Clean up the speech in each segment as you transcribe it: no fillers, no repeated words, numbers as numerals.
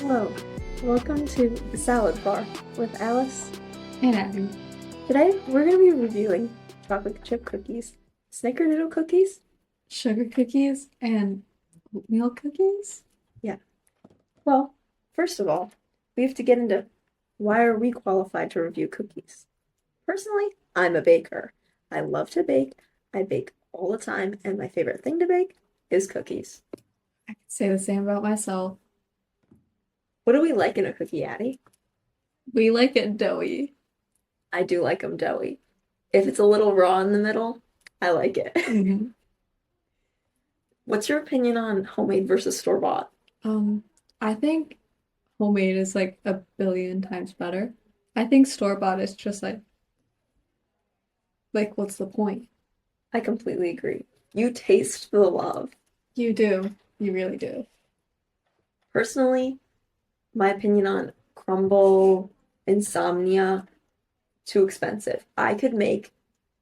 Hello, welcome to the Salad Bar with Alice. And Addie. Today we're going to be reviewing chocolate chip cookies, snickerdoodle cookies. Sugar cookies and oatmeal cookies? Yeah. Well, first of all, we have to get into why are we qualified to review cookies. Personally, I'm a baker. I love to bake. I bake all the time, and my favorite thing to bake is cookies. I could say the same about myself. What do we like in a cookie, Addie? We like it doughy. I do like them doughy. If it's a little raw in the middle, I like it. Mhm. What's your opinion on homemade versus store-bought? I think homemade is like a billion times better. I think store-bought is just like what's the point? I completely agree. You taste the love. You do. You really do. Personally, my opinion on crumble, insomnia, too expensive. I could make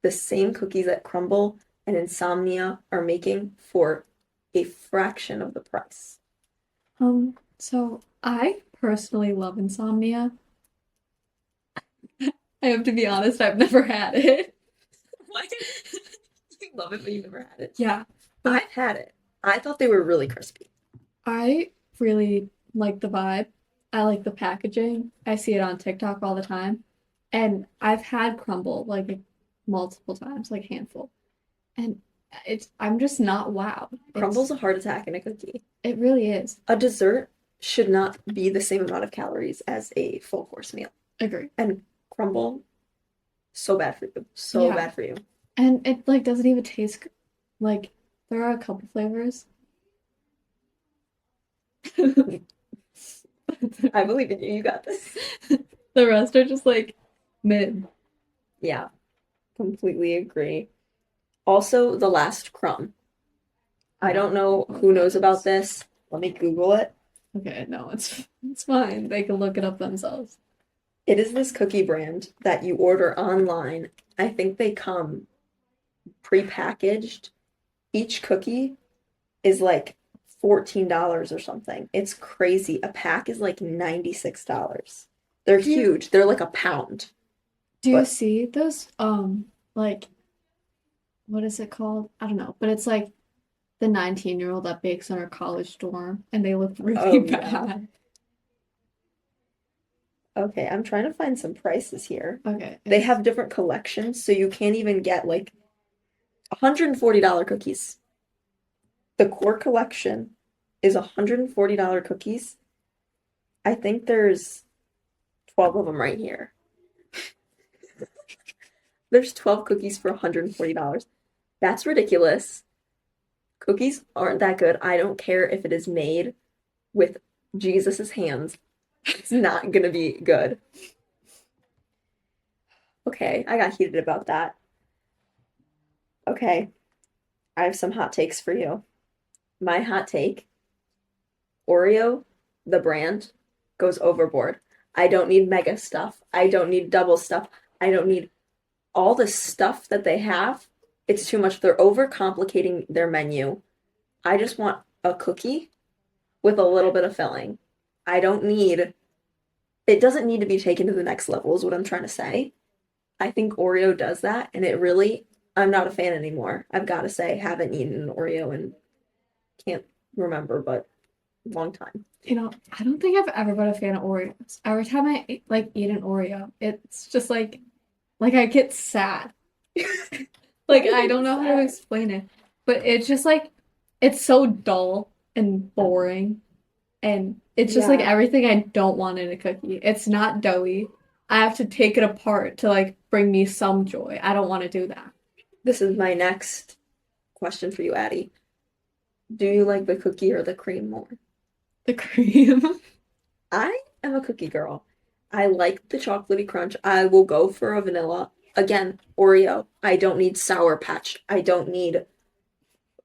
the same cookies that crumble and insomnia are making for a fraction of the price. So I personally love insomnia. I have to be honest, I've never had it. What? You love it, but you've never had it. Yeah, but I've had it. I thought they were really crispy. I really like the vibe. I like the packaging. I see it on TikTok all the time. And I've had crumble like multiple times, like handful. And I'm just not wow. Crumble's a heart attack in a cookie. It really is. A dessert should not be the same amount of calories as a full course meal. Agree. And crumble, so bad for you. So Yeah. bad for you. And it like doesn't even taste like there are a couple flavors. I believe in you. You got this. The rest are just like mid. Yeah, completely agree. Also, the last crumb. I don't know who knows about this. Let me Google it. Okay, no, it's fine. They can look it up themselves. It is this cookie brand that you order online. I think they come pre-packaged. Each cookie is like $14 or something. It's crazy. A pack is like $96. They're Do you- huge. They're like a pound. Do you But- see those like what is it called? I don't know, but it's like the 19-year-old that bakes in her college dorm and they look really Oh, yeah. bad. Okay, I'm trying to find some prices here. Okay. They have different collections, so you can't even get like $140 cookies. The core collection is $140 cookies. I think there's 12 of them right here. There's 12 cookies for $140. That's ridiculous. Cookies aren't that good. I don't care if it is made with Jesus's hands. It's not gonna be good. Okay, I got heated about that. Okay, I have some hot takes for you. My hot take, Oreo, the brand, goes overboard. I don't need mega stuff. I don't need double stuff. I don't need all the stuff that they have. It's too much. They're overcomplicating their menu. I just want a cookie with a little bit of filling. I don't need, it doesn't need to be taken to the next level, is what I'm trying to say. I think Oreo does that, and it really, I'm not a fan anymore. I've got to say, haven't eaten an Oreo and can't remember, but long time. I don't think I've ever been a fan of Oreos. Every time I eat an Oreo, it's just like I get sad. Like I don't know how to explain it, but it's just like it's so dull and boring, and it's just like Yeah. everything I don't want in a cookie. It's not doughy. I have to take it apart to like bring me some joy. I don't want to do that. This is my next question for you, Addie. Do you like the cookie or the cream more? The cream. I am a cookie girl. I like the chocolatey crunch. I will go for a vanilla. Again, Oreo. I don't need Sour Patch. I don't need.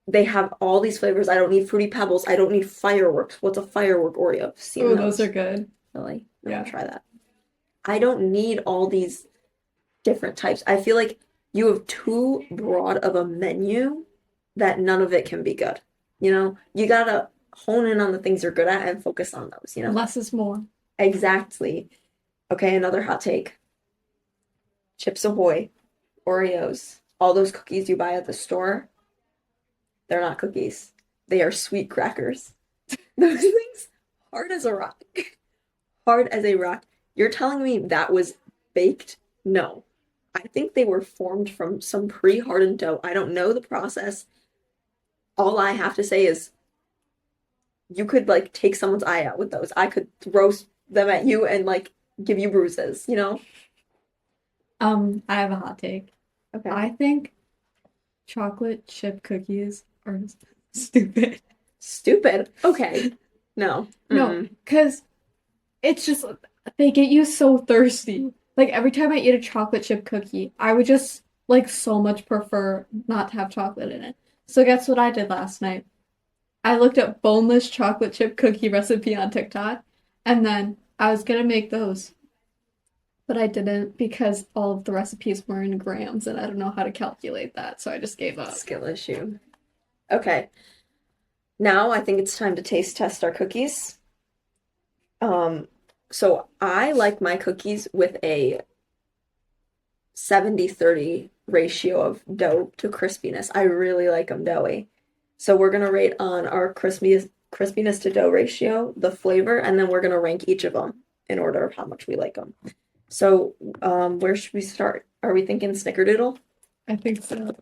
They have all these flavors. I don't need Fruity Pebbles. I don't need fireworks. What's a firework Oreo? Seen Oh, those are good. Really? I'm Yeah. gonna try that. I don't need all these different types. I feel like you have too broad of a menu that none of it can be good. You know, you gotta hone in on the things you're good at and focus on those, you know? Less is more. Exactly. Okay, another hot take. Chips Ahoy, Oreos, all those cookies you buy at the store, they're not cookies. They are sweet crackers. Those things, hard as a rock. Hard as a rock. You're telling me that was baked? No. I think they were formed from some pre-hardened dough. I don't know the process. All I have to say is you could like take someone's eye out with those. I could throw them at you and like give you bruises, you know? I have a hot take. Okay. I think chocolate chip cookies are stupid. Stupid. Okay. No. No, Mm-mm. because it's just they get you so thirsty. Like every time I eat a chocolate chip cookie, I would just like so much prefer not to have chocolate in it. So guess what I did last night? I looked up boneless chocolate chip cookie recipe on TikTok, and then I was gonna make those, but I didn't because all of the recipes were in grams, and I don't know how to calculate that, so I just gave up. Skill issue. Okay. Now I think it's time to taste test our cookies. So I like my cookies with a 70-30 ratio of dough to crispiness. I really like them doughy. So we're gonna rate on our crispiness to dough ratio, the flavor, and then we're gonna rank each of them in order of how much we like them. So, where should we start? Are we thinking snickerdoodle? I think so.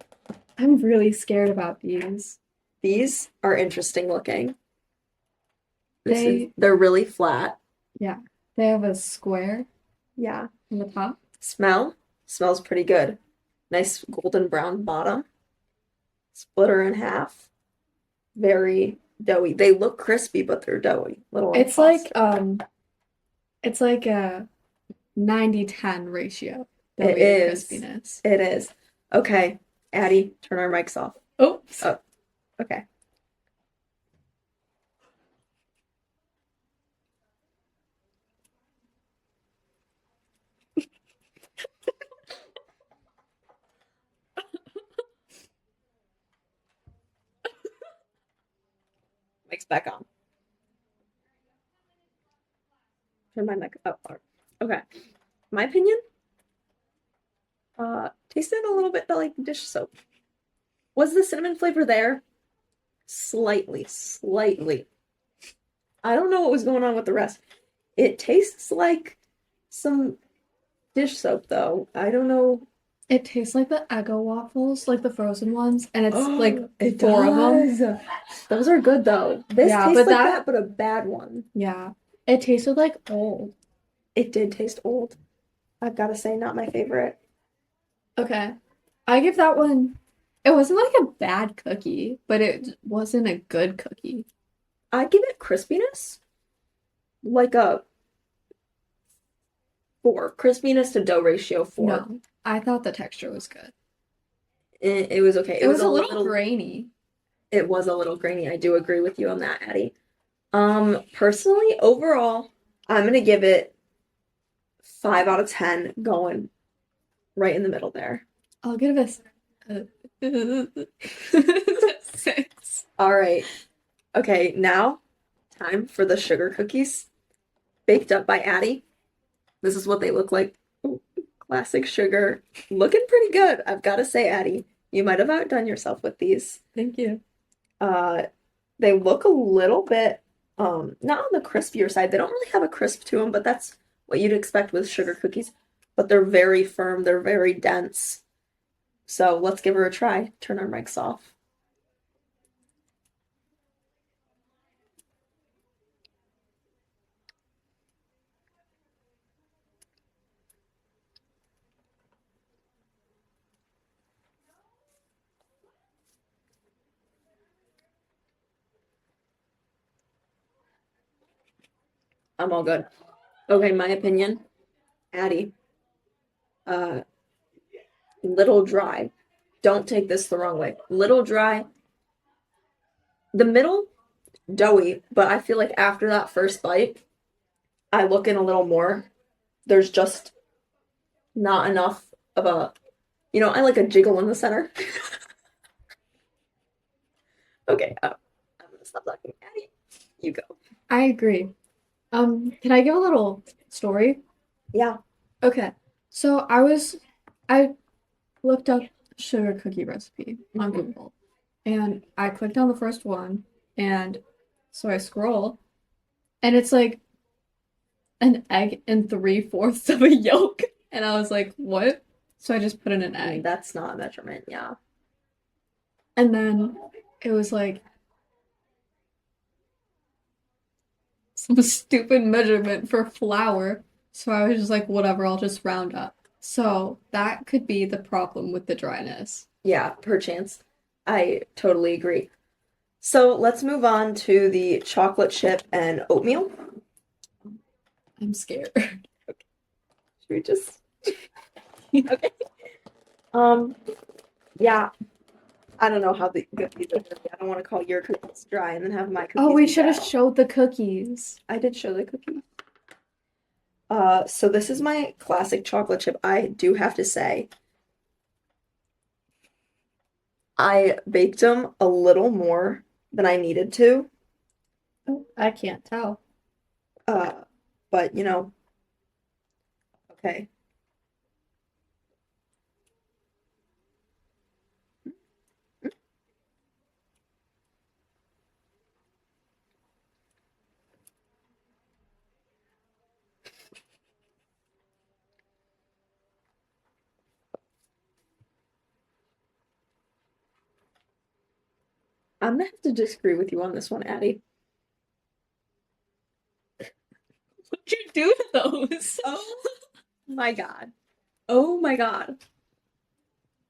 I'm really scared about these. These are interesting looking. They, They're really flat. yeah, they have a square Yeah. on the top. Smells pretty good. Nice golden brown bottom. Split her in half. Very doughy. They look crispy, but they're doughy. Little It's impossible. it's like a 90-10 ratio, It doughy to is. crispiness. It is. Okay, Addie, turn our mics off. Oops. Oh, okay. Mic's back on. Turn my mic up. Okay. My opinion, tasted a little bit like dish soap. Was the cinnamon flavor there? Slightly, slightly. I don't know what was going on with the rest. It tastes like some dish soap, though. I don't know. It tastes like the Eggo waffles, like the frozen ones, and it's like It four of them. does. Those are good, though. This Yeah, tastes but like that- that, but a bad one. Yeah. It tasted like old. It did taste old. I've got to say, not my favorite. Okay. I give that one, it wasn't like a bad cookie, but it wasn't a good cookie. I give it crispiness, like a 4. Crispiness to dough ratio 4. No, I thought the texture was good. It was okay. It was a little grainy. It was a little grainy. I do agree with you on that, Addie. Personally, overall, I'm gonna give it 5 out of 10, going right in the middle there. I'll give it a 6. All right. Okay, now time for the sugar cookies baked up by Addie. This is what they look like. Ooh, classic sugar. Looking pretty good, I've got to say, Addie. You might have outdone yourself with these. Thank you. They look a little bit, not on the crispier side. They don't really have a crisp to them, but that's what you'd expect with sugar cookies. But they're very firm. They're very dense. So let's give her a try. Turn our mics off. I'm all good. Okay, my opinion, Addie, little dry. Don't take this the wrong way. Little dry. The middle, doughy, but I feel like after that first bite, I look in a little more. There's just not enough of a, I like a jiggle in the center. Okay, I'm gonna stop talking, Addie. You go. I agree. Can I give a little story? Yeah. Okay. So I looked up sugar cookie recipe on Google and I clicked on the first one and so I scroll and it's like an egg and 3/4 of a yolk. And I was like, what? So I just put in an egg. That's not a measurement, yeah. And then it was like some stupid measurement for flour. So I was just like, whatever, I'll just round up. So that could be the problem with the dryness. Yeah, perchance. I totally agree. So let's move on to the chocolate chip and oatmeal. I'm scared. Should we just okay. Um, yeah, I don't know how the cookies are gonna be. I don't want to call your cookies dry and then have my cookies Oh, we be should have bad. showed the cookies. I did show the cookies. So this is my classic chocolate chip. I do have to say, I baked them a little more than I needed to. Oh, I can't tell. Uh, but okay. I'm gonna have to disagree with you on this one, Addie. What'd you do to those? Oh my God. Oh my God.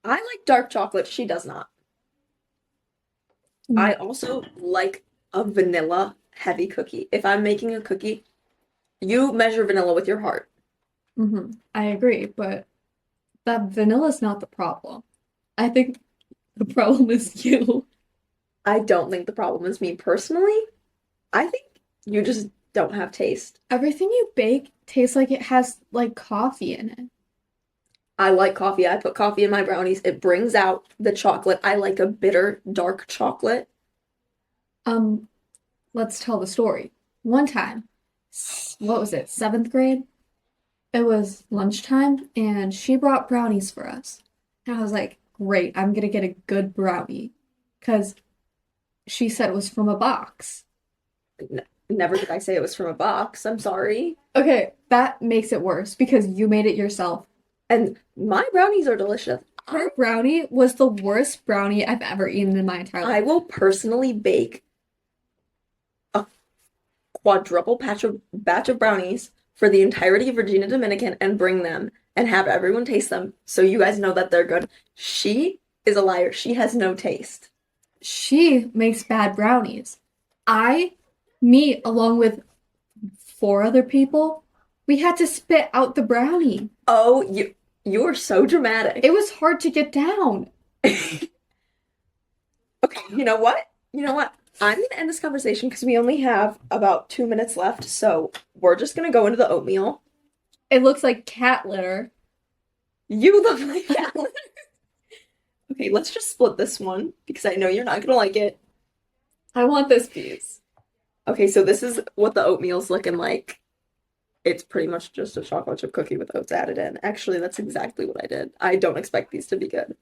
I like dark chocolate. She does not. I also like a vanilla heavy cookie. If I'm making a cookie, you measure vanilla with your heart. I agree, but that vanilla's not the problem. I think the problem is you. I don't think the problem is me personally. I think you just don't have taste. Everything you bake tastes like it has like coffee in it. I like coffee. I put coffee in my brownies. It brings out the chocolate. I like a bitter, dark chocolate. Um, let's tell the story. One time, what was it, seventh grade? It was lunchtime, and she brought brownies for us. And I was like, great, I'm gonna get a good brownie. Because she said it was from a box. Never did I say it was from a box. I'm sorry. Okay, that makes it worse because you made it yourself. And my brownies are delicious. Her brownie was the worst brownie I've ever eaten in my entire I life. will personally bake a quadruple batch of brownies for the entirety of Virginia Dominican and bring them and have everyone taste them so you guys know that they're good. She is a liar. She has no taste. She makes bad brownies. Me, along with 4 other people, we had to spit out the brownie. Oh, you are so dramatic. It was hard to get down. Okay, you know what? You know what? I'm gonna end this conversation because we only have about 2 minutes left, so we're just gonna go into the oatmeal. It looks like cat litter. You look like that. Okay, let's just split this one because I know you're not gonna like it. I want this piece. Okay, so this is what the oatmeal's looking like. It's pretty much just a chocolate chip cookie with oats added in. Actually, that's exactly what I did. I don't expect these to be good.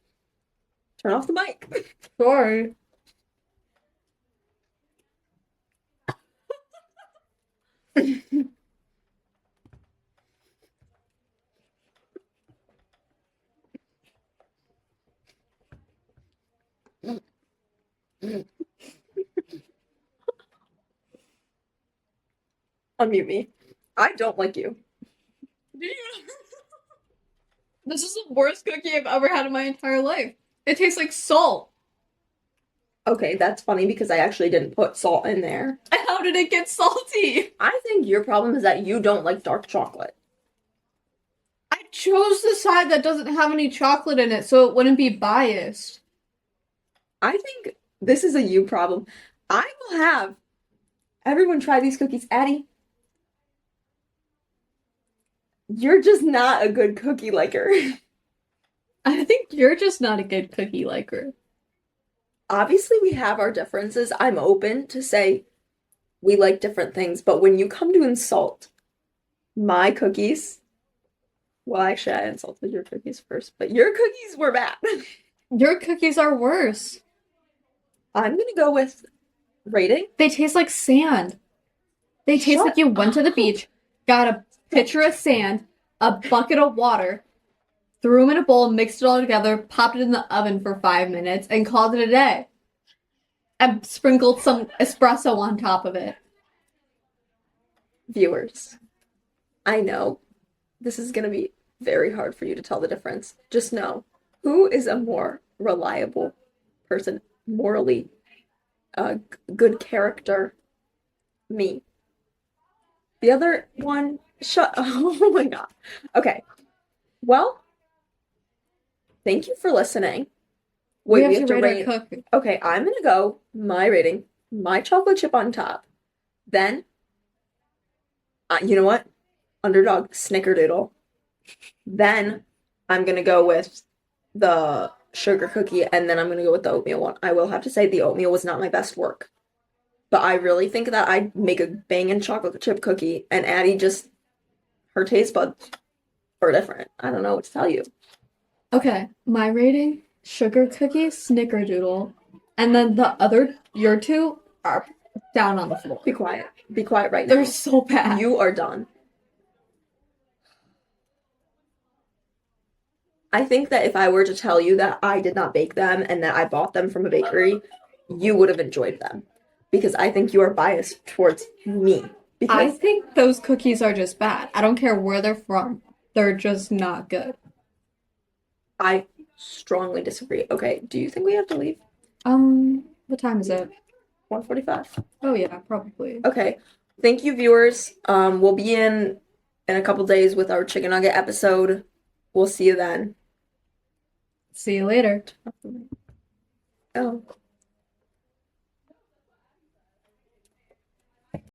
Turn off the mic. Sorry. Unmute me. I don't like you. Did you? This is the worst cookie I've ever had in my entire life. It tastes like salt. Okay, that's funny because I actually didn't put salt in there. How did it get salty? I think your problem is that you don't like dark chocolate. I chose the side that doesn't have any chocolate in it so it wouldn't be biased. I think this is a you problem. I will have everyone try these cookies. Addie, you're just not a good cookie liker. I think you're just not a good cookie liker. Obviously, we have our differences. I'm open to say We like different things, but when you come to insult my cookies, well, actually, I insulted your cookies first, but your cookies were bad. Your cookies are worse. I'm gonna go with rating. They taste like sand. They taste like Shut you went to the up. beach, got a pitcher of sand, a bucket of water, threw them in a bowl, mixed it all together, popped it in the oven for 5 minutes, and called it a day. And sprinkled some espresso on top of it. Viewers, I know this is gonna be very hard for you to tell the difference. Just know who is a more reliable person, morally, good character. Me. The other one, shut. Oh my God. Okay. Well, thank you for listening. We Wait, have to rate our cookie. Okay, I'm gonna go my rating, my chocolate chip on top. Then, you know what? Underdog snickerdoodle. Then I'm gonna go with the sugar cookie, and then I'm gonna go with the oatmeal one. I will have to say the oatmeal was not my best work, but I really think that I'd make a banging chocolate chip cookie, and Addie just her taste buds are different. I don't know what to tell you. Okay, my rating, sugar cookie, snickerdoodle, and then your two are down on the floor. Be quiet. Be quiet right now. They're so bad. You are done. I think that if I were to tell you that I did not bake them and that I bought them from a bakery, you would have enjoyed them. Because I think you are biased towards me. I Because think those cookies are just bad. I don't care where they're from. They're just not good. I strongly disagree. Okay, do you think we have to leave? What time is it? 1:45. Oh yeah, probably. Okay. Thank you, viewers. We'll be in a couple days with our chicken nugget episode. We'll see you then. See you later. Oh.